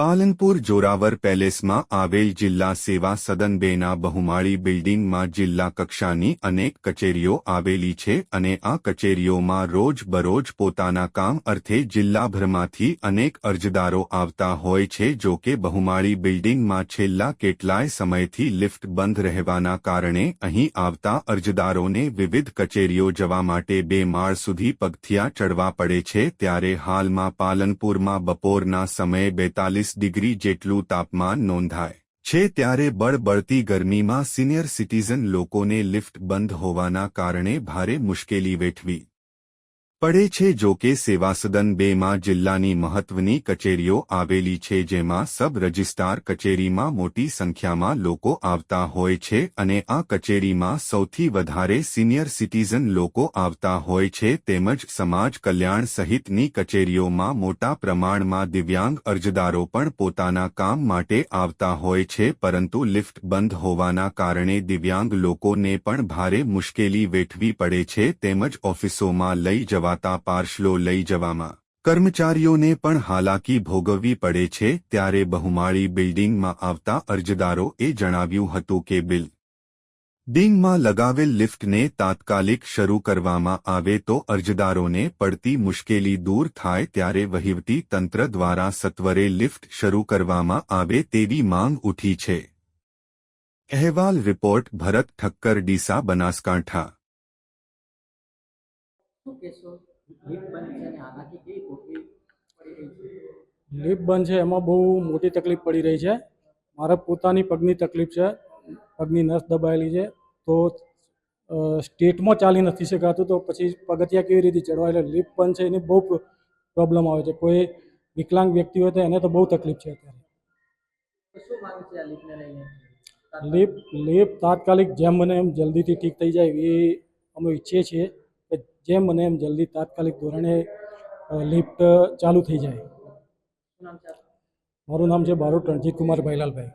પાલનપુર જોરાવર પેલેસમાં આવેલ જિલ્લા સેવા સદન 2ના બહુમાળી બિલ્ડિંગમાં જિલ્લા કક્ષાની અનેક કચેરીઓ આવેલી છે અને આ કચેરીઓમાં રોજબરોજ પોતાના કામ અર્થે જિલ્લાભરમાંથી અનેક અરજદારો આવતા હોય છે. જો કે બહુમાળી બિલ્ડિંગમાં છેલ્લા કેટલાય સમયથી લિફ્ટ બંધ રહેવાના કારણે અહીં આવતા અરજદારોને વિવિધ કચેરીઓ જવા માટે 2 માળ સુધી પગથિયાં ચડવા પડે છે. ત્યારે હાલમાં પાલનપુરમાં બપોરના સમયે 42 ડિગ્રી જેટલું તાપમાન નોંધાય છે. ત્યારે બળબળતી ગરમીમાં સિનિયર સિટીઝન લોકોને લિફ્ટ બંધ હોવાના કારણે ભારે મુશ્કેલી વેઠવી પડે છે. જો કે સેવા સદન 2માં જિલ્લાની મહત્વની કચેરીઓ આવેલી છે, જેમાં સબ રજિસ્ટ્રાર કચેરીમાં મોટી સંખ્યામાં લોકો આવતા હોય છે અને આ કચેરીમાં સૌથી વધારે સિનિયર સિટીઝન લોકો આવતા હોય છે. તેમજ સમાજ કલ્યાણ સહિતની કચેરીઓમાં મોટા પ્રમાણમાં દિવ્યાંગ અરજદારો પણ પોતાના કામ માટે આવતા હોય છે, પરંતુ લિફ્ટ બંધ હોવાના કારણે દિવ્યાંગ લોકોને પણ ભારે મુશ્કેલી વેઠવી પડે છે. તેમજ ઓફિસોમાં લઈ જવા પાર્સલો લઈ જવામાં કર્મચારીઓને પણ હાલાકી ભોગવવી પડે છે. ત્યારે બહુમાળી બિલ્ડિંગમાં આવતા અરજદારોએ જણાવ્યું હતું કે બિલ્ડિંગમાં લગાવેલ લિફ્ટને તાત્કાલિક શરૂ કરવામાં આવે તો અરજદારોને પડતી મુશ્કેલી દૂર થાય. ત્યારે વહીવટી તંત્ર દ્વારા સત્વરે લિફ્ટ શરૂ કરવામાં આવે તેવી માંગ ઉઠી છે. અહેવાલ રિપોર્ટ ભરત ઠક્કર, ડીસા, બનાસકાંઠા. લિફ્ટ બંધ છે એમાં બહુ મોટી તકલીફ પડી રહી છે. મારે પોતાની પગની તકલીફ છે, પગની નસ દબાયેલી છે, તો સ્ટેટમાં ચાલી નથી શકાતું, તો પછી પગથિયા કેવી રીતે ચડવા? એટલે લિફ્ટ બંધ છે એની બહુ પ્રોબ્લેમ આવે છે. કોઈ વિકલાંગ વ્યક્તિ હોય તો એને તો બહુ તકલીફ છે. અત્યારે લિફ્ટ તાત્કાલિક જેમ બને એમ જલ્દીથી ઠીક થઈ જાય એ અમે ઈચ્છીએ છીએ કે જેમ બને એમ જલ્દી તાત્કાલિક ધોરણે લિફ્ટ ચાલુ થઈ જાય. મારું નામ છે બારોટ રણજીત કુમાર ભાઈલાલભાઈ.